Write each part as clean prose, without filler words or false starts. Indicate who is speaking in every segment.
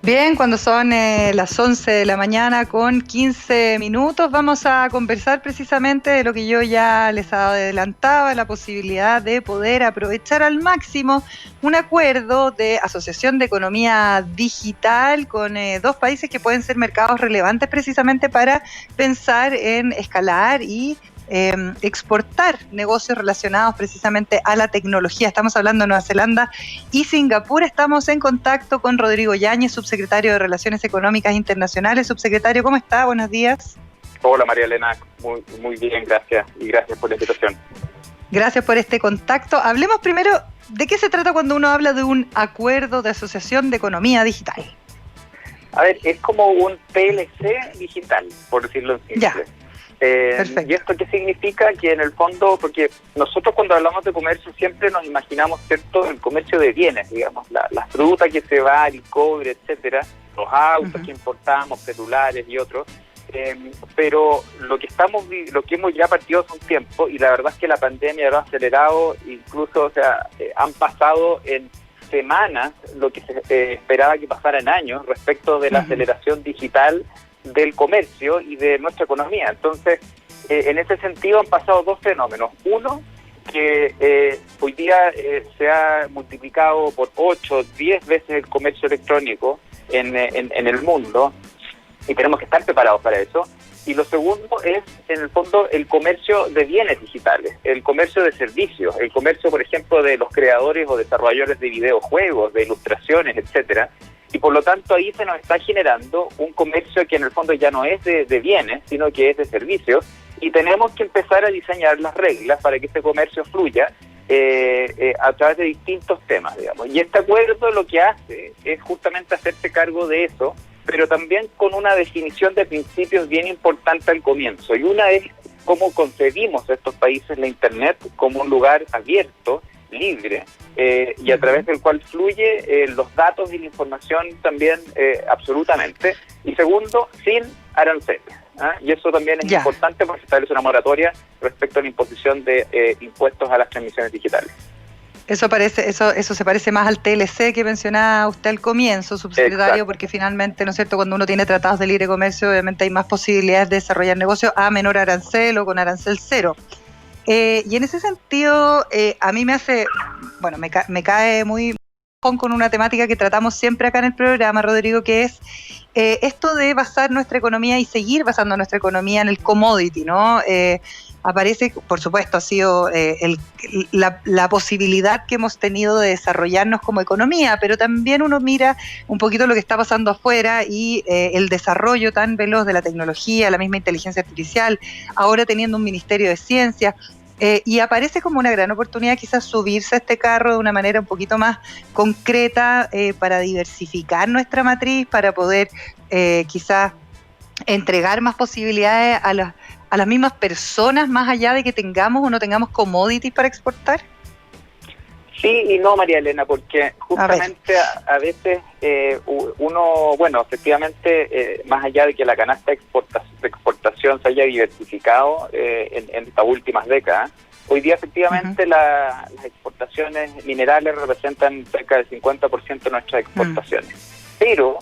Speaker 1: Bien, cuando son las 11 de la mañana con 15 minutos, vamos a conversar precisamente de lo que yo ya les adelantaba, la posibilidad de poder aprovechar al máximo un acuerdo de asociación de economía digital con dos países que pueden ser mercados relevantes precisamente para pensar en escalar y exportar negocios relacionados precisamente a la tecnología. Estamos hablando de Nueva Zelanda y Singapur. Estamos en contacto con Rodrigo Yáñez, subsecretario de Relaciones Económicas Internacionales. Subsecretario, ¿cómo está? Buenos días.
Speaker 2: Hola María Elena, muy bien, gracias, y gracias por la invitación.
Speaker 1: Gracias por este contacto. Hablemos primero de qué se trata cuando uno habla de un acuerdo de asociación de economía digital.
Speaker 2: A ver, es como un PLC digital, por decirlo en simple.
Speaker 1: Ya.
Speaker 2: ¿Y esto qué significa? Que en el fondo, porque nosotros cuando hablamos de comercio siempre nos imaginamos, ¿cierto?, el comercio de bienes, digamos, la fruta que se va, el cobre, etcétera, los autos que importamos, celulares y otros, pero lo que hemos ya partido hace un tiempo, y la verdad es que la pandemia lo ha acelerado, incluso, han pasado en semanas lo que se esperaba que pasara en años respecto de la aceleración digital del comercio y de nuestra economía. Entonces, en ese sentido han pasado dos fenómenos. Uno, que hoy día se ha multiplicado por 8, 10 veces el comercio electrónico en el mundo, y tenemos que estar preparados para eso. Y lo segundo es, en el fondo, el comercio de bienes digitales, el comercio de servicios, el comercio, por ejemplo, de los creadores o desarrolladores de videojuegos, de ilustraciones, etcétera. Y por lo tanto ahí se nos está generando un comercio que en el fondo ya no es de bienes, sino que es de servicios, y tenemos que empezar a diseñar las reglas para que este comercio fluya a través de distintos temas, digamos. Y este acuerdo lo que hace es justamente hacerse cargo de eso, pero también con una definición de principios bien importante al comienzo. Y una es cómo concebimos a estos países la Internet como un lugar abierto, libre, y a través del cual fluye los datos y la información también absolutamente. Y segundo, sin aranceles. Y eso también es importante porque se establece una moratoria respecto a la imposición de impuestos a las transmisiones digitales. Eso
Speaker 1: se parece más al TLC que mencionaba usted al comienzo, subsecretario. Exacto. Porque finalmente, ¿no es cierto?, cuando uno tiene tratados de libre comercio, obviamente hay más posibilidades de desarrollar negocios a menor arancel o con arancel cero. Y en ese sentido, a mí me cae muy con una temática que tratamos siempre acá en el programa, Rodrigo, que es esto de basar nuestra economía y seguir basando nuestra economía en el commodity, ¿no? Aparece, por supuesto, ha sido la posibilidad que hemos tenido de desarrollarnos como economía, pero también uno mira un poquito lo que está pasando afuera y el desarrollo tan veloz de la tecnología, la misma inteligencia artificial, ahora teniendo un Ministerio de Ciencia, y aparece como una gran oportunidad quizás subirse a este carro de una manera un poquito más concreta para diversificar nuestra matriz, para poder quizás entregar más posibilidades a las mismas personas, más allá de que tengamos o no tengamos commodities para exportar?
Speaker 2: Sí y no, María Elena, porque justamente a veces uno, efectivamente, más allá de que la canasta de exportación se haya diversificado en estas últimas décadas, hoy día efectivamente las exportaciones minerales representan cerca del 50% de nuestras exportaciones. Pero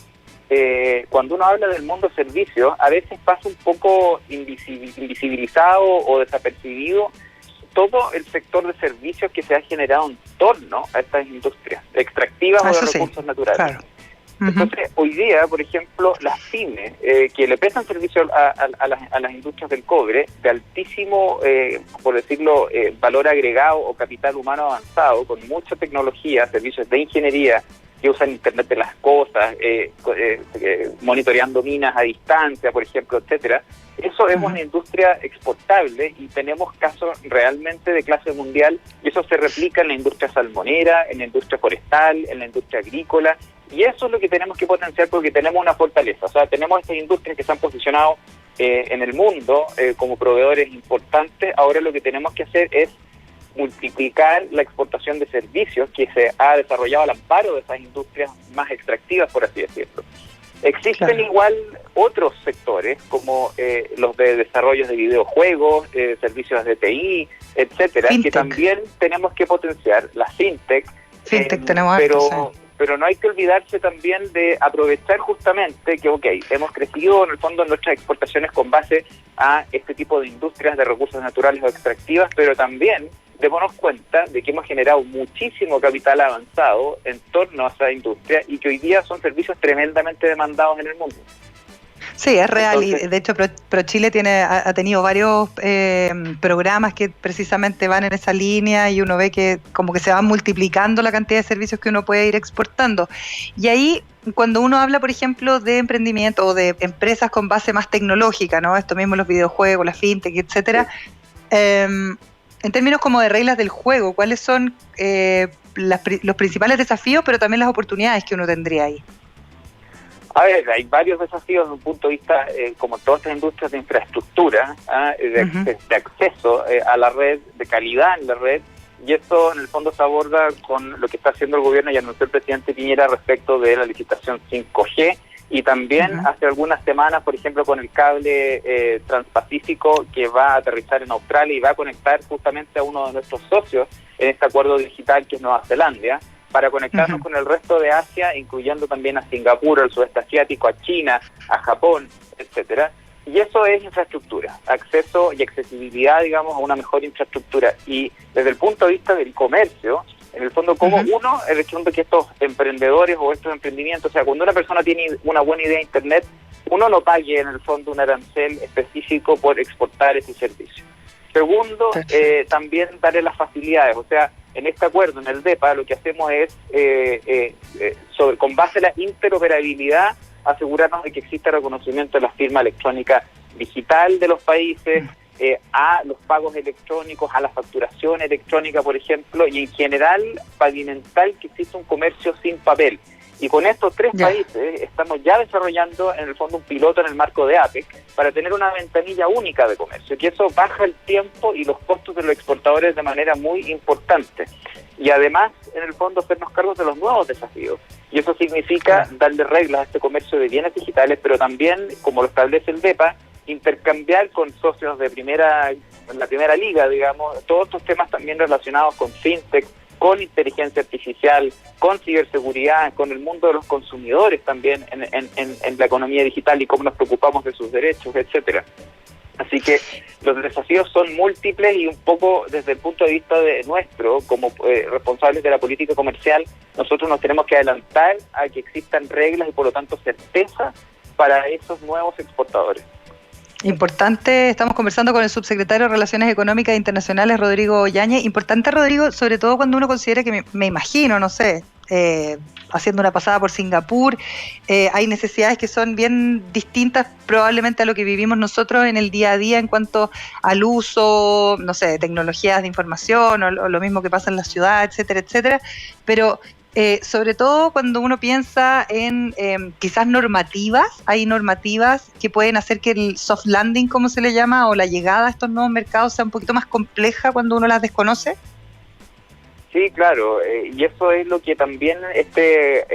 Speaker 2: cuando uno habla del mundo servicios, a veces pasa un poco invisibilizado o desapercibido todo el sector de servicios que se ha generado en torno a estas industrias extractivas o de recursos naturales. Claro. Entonces, hoy día, por ejemplo, las pymes que le prestan servicio a las industrias del cobre, de altísimo, por decirlo, valor agregado o capital humano avanzado, con mucha tecnología, servicios de ingeniería, que usan Internet de las cosas, monitoreando minas a distancia, por ejemplo, etcétera. Eso es una industria exportable y tenemos casos realmente de clase mundial, y eso se replica en la industria salmonera, en la industria forestal, en la industria agrícola, y eso es lo que tenemos que potenciar porque tenemos una fortaleza. O sea, tenemos estas industrias que se han posicionado en el mundo como proveedores importantes. Ahora lo que tenemos que hacer es multiplicar la exportación de servicios que se ha desarrollado al amparo de esas industrias más extractivas, por así decirlo. Existen igual otros sectores, como los de desarrollos de videojuegos, servicios de TI, etcétera, que también tenemos que potenciar. La fintech,
Speaker 1: tenemos
Speaker 2: pero no hay que olvidarse también de aprovechar justamente que, hemos crecido en el fondo en nuestras exportaciones con base a este tipo de industrias de recursos naturales o extractivas, pero también démonos cuenta de que hemos generado muchísimo capital avanzado en torno a esa industria y que hoy día son servicios tremendamente demandados en el mundo.
Speaker 1: Sí, es real. Entonces, y de hecho ProChile ha tenido varios programas que precisamente van en esa línea, y uno ve que como que se va multiplicando la cantidad de servicios que uno puede ir exportando. Y ahí, cuando uno habla, por ejemplo, de emprendimiento o de empresas con base más tecnológica, ¿no? Esto mismo, los videojuegos, la fintech, etcétera, en términos como de reglas del juego, ¿cuáles son los principales desafíos, pero también las oportunidades que uno tendría ahí?
Speaker 2: A ver, hay varios desafíos desde un punto de vista, como todas estas industrias, de infraestructura, de acceso a la red, de calidad en la red, y eso en el fondo se aborda con lo que está haciendo el gobierno y anunció el presidente Piñera respecto de la licitación 5G, y también hace algunas semanas, por ejemplo, con el cable transpacífico que va a aterrizar en Australia y va a conectar justamente a uno de nuestros socios en este acuerdo digital que es Nueva Zelanda, para conectarnos con el resto de Asia, incluyendo también a Singapur, al sudeste asiático, a China, a Japón, etcétera. Y eso es infraestructura, acceso y accesibilidad, digamos, a una mejor infraestructura. Y desde el punto de vista del comercio, en el fondo, como el hecho de que estos emprendedores o estos emprendimientos, o sea, cuando una persona tiene una buena idea de Internet, uno no pague en el fondo un arancel específico por exportar ese servicio. Segundo, también darle las facilidades, o sea, en este acuerdo, en el DEPA, lo que hacemos es, con base en la interoperabilidad, asegurarnos de que exista reconocimiento de la firma electrónica digital de los países, a los pagos electrónicos, a la facturación electrónica, por ejemplo, y en general pavimentar que exista un comercio sin papel. Y con estos tres países estamos ya desarrollando en el fondo un piloto en el marco de APEC para tener una ventanilla única de comercio, que eso baja el tiempo y los costos de los exportadores de manera muy importante. Y además, en el fondo, hacernos cargo de los nuevos desafíos. Y eso significa darle reglas a este comercio de bienes digitales, pero también, como lo establece el DEPA, intercambiar con socios de la primera liga, digamos, todos estos temas también relacionados con fintech, con inteligencia artificial, con ciberseguridad, con el mundo de los consumidores también en la economía digital y cómo nos preocupamos de sus derechos, etcétera. Así que los desafíos son múltiples y un poco desde el punto de vista de nuestro, como responsables de la política comercial, nosotros nos tenemos que adelantar a que existan reglas y por lo tanto certeza para esos nuevos exportadores.
Speaker 1: Importante, estamos conversando con el subsecretario de Relaciones Económicas e Internacionales, Rodrigo Yáñez. Importante, Rodrigo, sobre todo cuando uno considera que me imagino, no sé, haciendo una pasada por Singapur, hay necesidades que son bien distintas probablemente a lo que vivimos nosotros en el día a día en cuanto al uso, no sé, de tecnologías de información o lo mismo que pasa en la ciudad, etcétera, etcétera, pero sobre todo cuando uno piensa en quizás normativas, hay normativas que pueden hacer que el soft landing, como se le llama, o la llegada a estos nuevos mercados sea un poquito más compleja cuando uno las desconoce.
Speaker 2: Sí, claro, y eso es lo que también este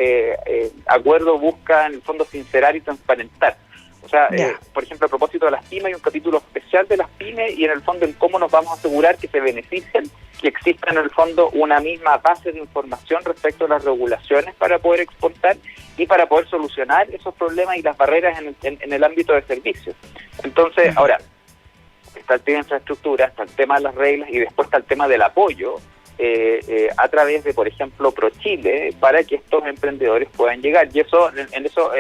Speaker 2: acuerdo busca en el fondo sincerar y transparentar. O sea, por ejemplo, a propósito de las pymes, hay un capítulo especial de las pymes y en el fondo en cómo nos vamos a asegurar que se beneficien, que exista en el fondo una misma base de información respecto a las regulaciones para poder exportar y para poder solucionar esos problemas y las barreras en el ámbito de servicios. Entonces, ahora, está el tema de infraestructura, está el tema de las reglas y después está el tema del apoyo a través de, por ejemplo, ProChile, para que estos emprendedores puedan llegar. Y eso, en eso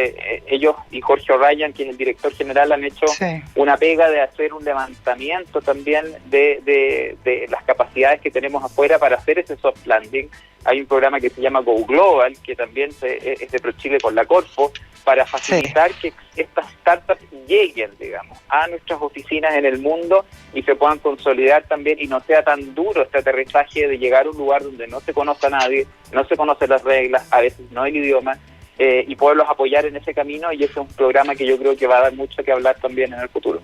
Speaker 2: ellos y Jorge O'Ryan, quien es el director general, han hecho una pega de hacer un levantamiento también de las capacidades que tenemos afuera para hacer ese soft landing. Hay un programa que se llama Go Global, que también es de ProChile con la Corfo, para facilitar que estas startups lleguen, digamos, a nuestras oficinas en el mundo y se puedan consolidar también y no sea tan duro este aterrizaje de llegar a un lugar donde no se conoce a nadie, no se conocen las reglas, a veces no el idioma, y poderlos apoyar en ese camino, y ese es un programa que yo creo que va a dar mucho que hablar también en el futuro.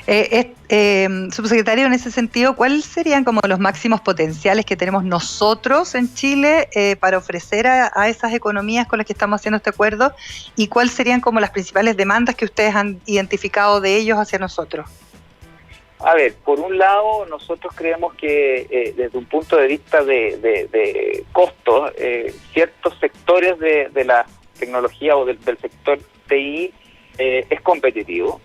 Speaker 1: Subsecretario, en ese sentido, ¿cuáles serían como los máximos potenciales que tenemos nosotros en Chile para ofrecer a esas economías con las que estamos haciendo este acuerdo? ¿Y cuáles serían como las principales demandas que ustedes han identificado de ellos hacia nosotros?
Speaker 2: A ver, por un lado, nosotros creemos que desde un punto de vista de costos, ciertos sectores de la tecnología o del sector TI es competitivo.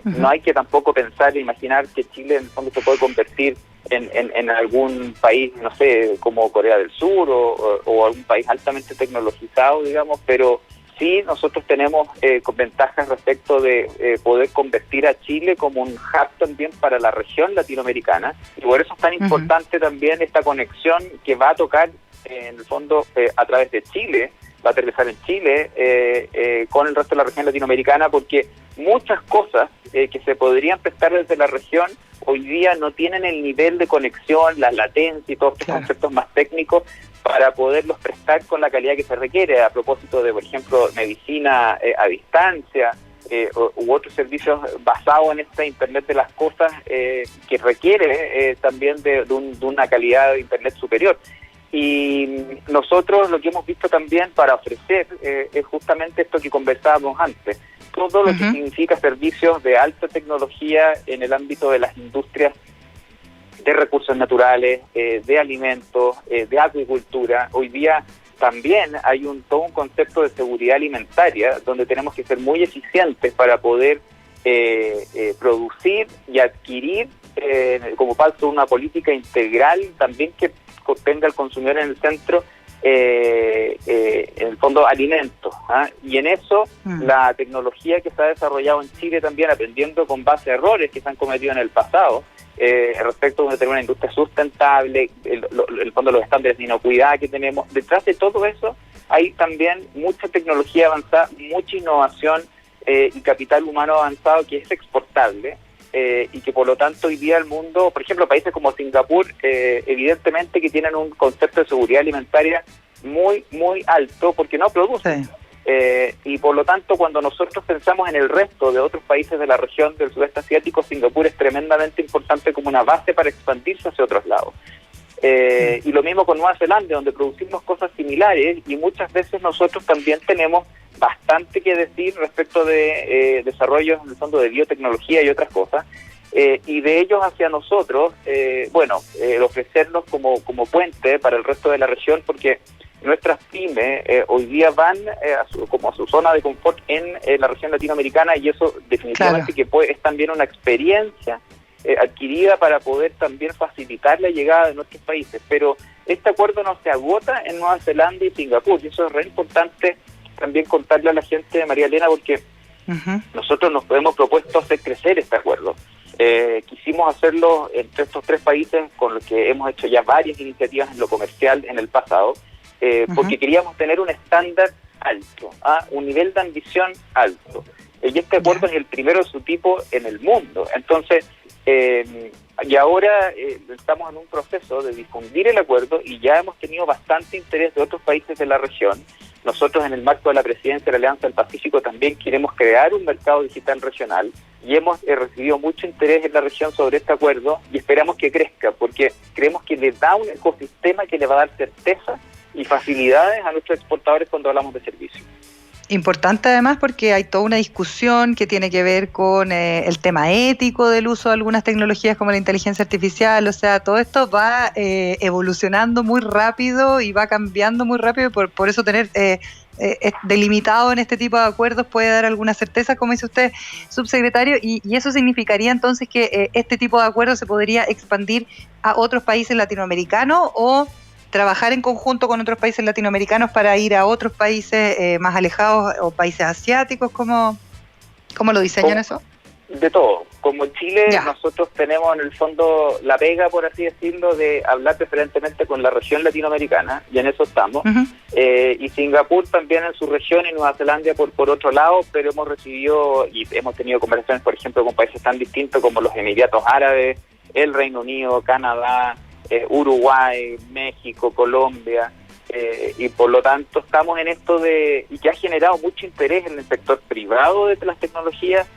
Speaker 2: No hay que tampoco pensar e imaginar que Chile en el fondo se puede convertir en algún país, no sé, como Corea del Sur o algún país altamente tecnologizado, digamos, pero sí nosotros tenemos ventajas respecto de poder convertir a Chile como un hub también para la región latinoamericana, y por eso es tan importante también esta conexión que va a tocar en el fondo a través de Chile, va a aterrizar en Chile con el resto de la región latinoamericana, porque muchas cosas que se podrían prestar desde la región hoy día no tienen el nivel de conexión, la latencia y todos estos conceptos más técnicos para poderlos prestar con la calidad que se requiere, a propósito de, por ejemplo, medicina a distancia u otros servicios basados en esta Internet de las cosas que requiere también de una calidad de Internet superior. Y nosotros lo que hemos visto también para ofrecer es justamente esto que conversábamos antes, todo lo que significa servicios de alta tecnología en el ámbito de las industrias de recursos naturales, de alimentos, de acuicultura. Hoy día también hay todo un concepto de seguridad alimentaria donde tenemos que ser muy eficientes para poder producir y adquirir como parte de una política integral también que tenga al consumidor en el centro, en el fondo alimentos, y en eso la tecnología que se ha desarrollado en Chile también, aprendiendo con base a errores que se han cometido en el pasado respecto de tener una industria sustentable, el fondo los estándares de inocuidad que tenemos, detrás de todo eso hay también mucha tecnología avanzada, mucha innovación y capital humano avanzado que es exportable. Y que por lo tanto hoy día el mundo, por ejemplo países como Singapur, evidentemente que tienen un concepto de seguridad alimentaria muy, muy alto porque no producen. Sí. Y por lo tanto cuando nosotros pensamos en el resto de otros países de la región del sudeste asiático, Singapur es tremendamente importante como una base para expandirse hacia otros lados. Y lo mismo con Nueva Zelanda, donde producimos cosas similares y muchas veces nosotros también tenemos bastante que decir respecto de desarrollos en el fondo de biotecnología y otras cosas, y de ellos hacia nosotros, el ofrecernos como puente para el resto de la región, porque nuestras pymes hoy día van como a su zona de confort en la región latinoamericana, y eso definitivamente que es también una experiencia adquirida para poder también facilitar la llegada de nuestros países. Pero este acuerdo no se agota en Nueva Zelanda y Singapur, y eso es re importante también contarle a la gente, María Elena, porque nosotros nos hemos propuesto hacer crecer este acuerdo. Quisimos hacerlo entre estos tres países con los que hemos hecho ya varias iniciativas en lo comercial en el pasado, porque queríamos tener un estándar alto, un nivel de ambición alto. Y este acuerdo es el primero de su tipo en el mundo. Entonces, y ahora estamos en un proceso de difundir el acuerdo y ya hemos tenido bastante interés de otros países de la región. Nosotros en el marco de la presidencia de la Alianza del Pacífico también queremos crear un mercado digital regional y hemos recibido mucho interés en la región sobre este acuerdo y esperamos que crezca porque creemos que le da un ecosistema que le va a dar certeza y facilidades a nuestros exportadores cuando hablamos de servicios.
Speaker 1: Importante además porque hay toda una discusión que tiene que ver con el tema ético del uso de algunas tecnologías como la inteligencia artificial, o sea, todo esto va evolucionando muy rápido y va cambiando muy rápido, por eso tener delimitado en este tipo de acuerdos puede dar alguna certeza, como dice usted, subsecretario, y eso significaría entonces que este tipo de acuerdos se podría expandir a otros países latinoamericanos o trabajar en conjunto con otros países latinoamericanos para ir a otros países más alejados o países asiáticos. ¿Cómo lo diseñan eso?
Speaker 2: De todo. Como Chile, nosotros tenemos en el fondo la pega, por así decirlo, de hablar preferentemente con la región latinoamericana, y en eso estamos. Y Singapur también en su región y Nueva Zelanda por otro lado, pero hemos recibido y hemos tenido conversaciones, por ejemplo, con países tan distintos como los Emiratos Árabes, el Reino Unido, Canadá, Uruguay, México, Colombia, y por lo tanto estamos en esto y que ha generado mucho interés en el sector privado de las tecnologías.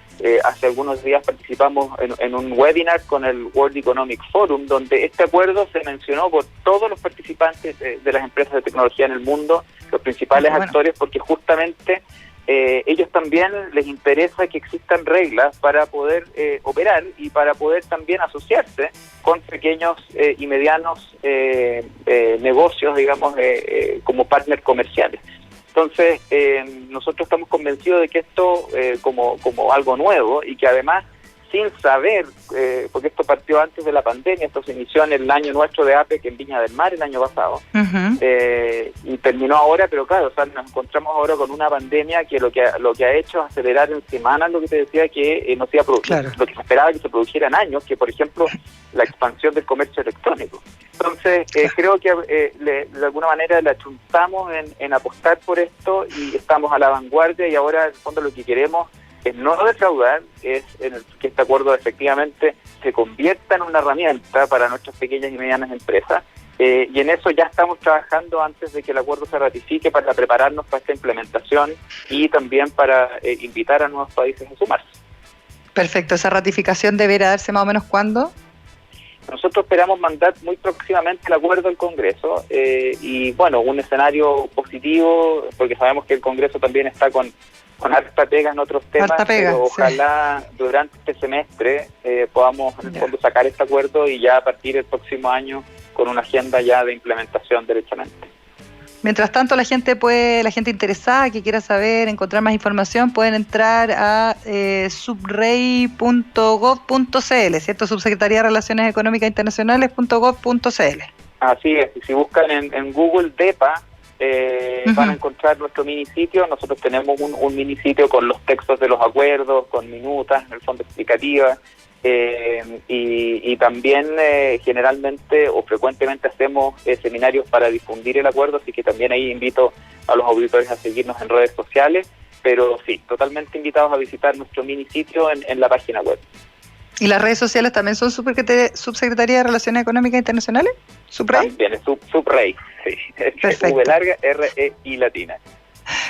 Speaker 2: Hace algunos días participamos en un webinar con el World Economic Forum, donde este acuerdo se mencionó por todos los participantes de las empresas de tecnología en el mundo, los principales actores, porque justamente ellos también les interesa que existan reglas para poder operar y para poder también asociarse con pequeños y medianos negocios, digamos, como partners comerciales. Entonces, nosotros estamos convencidos de que esto como algo nuevo y que además, sin saber, porque esto partió antes de la pandemia, esto se inició en el año nuestro de APEC en Viña del Mar el año pasado, y terminó ahora, pero claro, o sea, nos encontramos ahora con una pandemia que lo que ha hecho es acelerar en semanas lo que te decía que no se iba a producir, claro, lo que se esperaba que se produjera en años, que por ejemplo la expansión del comercio electrónico. Entonces, creo que de alguna manera le achuntamos en apostar por esto y estamos a la vanguardia, y ahora en el fondo lo que queremos es no defraudar, es que este acuerdo efectivamente se convierta en una herramienta para nuestras pequeñas y medianas empresas, y en eso ya estamos trabajando antes de que el acuerdo se ratifique para prepararnos para esta implementación y también para invitar a nuevos países a sumarse.
Speaker 1: Perfecto, ¿esa ratificación deberá darse más o menos cuándo?
Speaker 2: Nosotros esperamos mandar muy próximamente el acuerdo al Congreso, y bueno, un escenario positivo, porque sabemos que el Congreso también está con harta pega en otros temas, pero ojalá durante este semestre podamos en el fondo sacar este acuerdo y ya a partir del próximo año con una agenda ya de implementación derechamente.
Speaker 1: Mientras tanto, la gente interesada que quiera saber, encontrar más información, pueden entrar a subrey.gov.cl, ¿cierto? Subsecretaría de Relaciones Económicas Internacionales.gov.cl.
Speaker 2: Así es, y si buscan en Google DEPA, van a encontrar nuestro minisitio. Nosotros tenemos un minisitio con los textos de los acuerdos, con minutas, en el fondo explicativas, y también generalmente o frecuentemente hacemos seminarios para difundir el acuerdo, así que también ahí invito a los auditores a seguirnos en redes sociales, pero sí, totalmente invitados a visitar nuestro minisitio en la página web.
Speaker 1: ¿Y las redes sociales también son Subsecretaría de Relaciones Económicas Internacionales? ¿Subrey?
Speaker 2: También es Subrey, sí. V larga, R-E-I latina.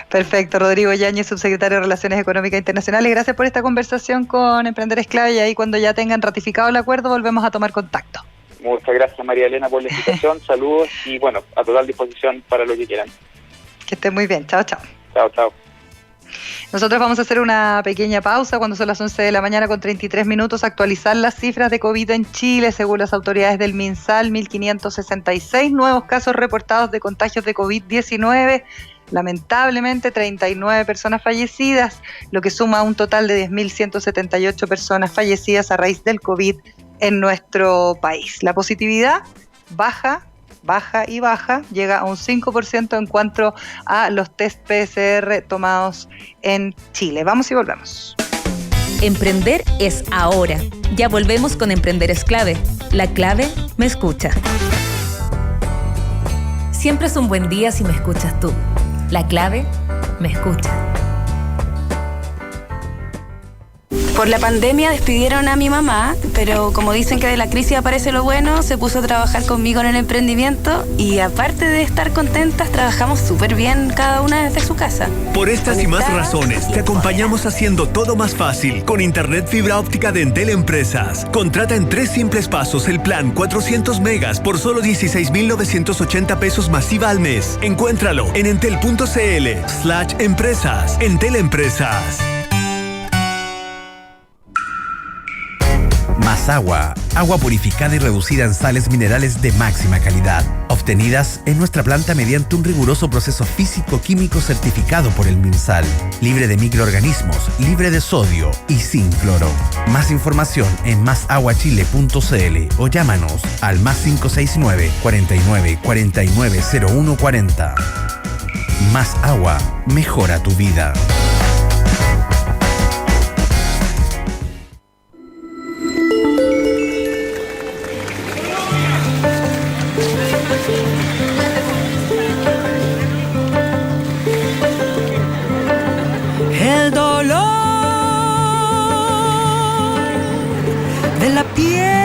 Speaker 1: Perfecto, Rodrigo Yáñez, subsecretario de Relaciones Económicas Internacionales. Gracias por esta conversación con Emprender es Clave, y ahí cuando ya tengan ratificado el acuerdo volvemos a tomar contacto.
Speaker 2: Muchas gracias, María Elena, por la invitación. Saludos y bueno, a total disposición para lo que quieran.
Speaker 1: Que estén muy bien. Chao, chao.
Speaker 2: Chao, chao.
Speaker 1: Nosotros vamos a hacer una pequeña pausa cuando son las 11 de la mañana con 33 minutos, actualizar las cifras de COVID en Chile. Según las autoridades del MinSal, 1.566 nuevos casos reportados de contagios de COVID-19. Lamentablemente, 39 personas fallecidas, lo que suma un total de 10.178 personas fallecidas a raíz del COVID en nuestro país. La positividad baja, llega a un 5% en cuanto a los test PCR tomados en Chile. Vamos y volvemos.
Speaker 3: Emprender es ahora. Ya volvemos con Emprender es Clave. La clave me escucha. Siempre es un buen día si me escuchas tú. La clave me escucha.
Speaker 4: Por la pandemia despidieron a mi mamá, pero como dicen que de la crisis aparece lo bueno, se puso a trabajar conmigo en el emprendimiento y aparte de estar contentas, trabajamos súper bien cada una desde su casa.
Speaker 5: Por estas y más razones, te acompañamos haciendo todo más fácil con Internet fibra óptica de Entel Empresas. Contrata en 3 simples pasos el plan 400 megas por solo 16.980 pesos masiva al mes. Encuéntralo en entel.cl/empresas. Entel Empresas.
Speaker 6: Más agua purificada y reducida en sales minerales de máxima calidad, obtenidas en nuestra planta mediante un riguroso proceso físico-químico certificado por el MinSal, libre de microorganismos, libre de sodio y sin cloro. Más información en másaguachile.cl o llámanos al +569 49 49 01 40. Más agua mejora tu vida.
Speaker 7: El dolor de la piel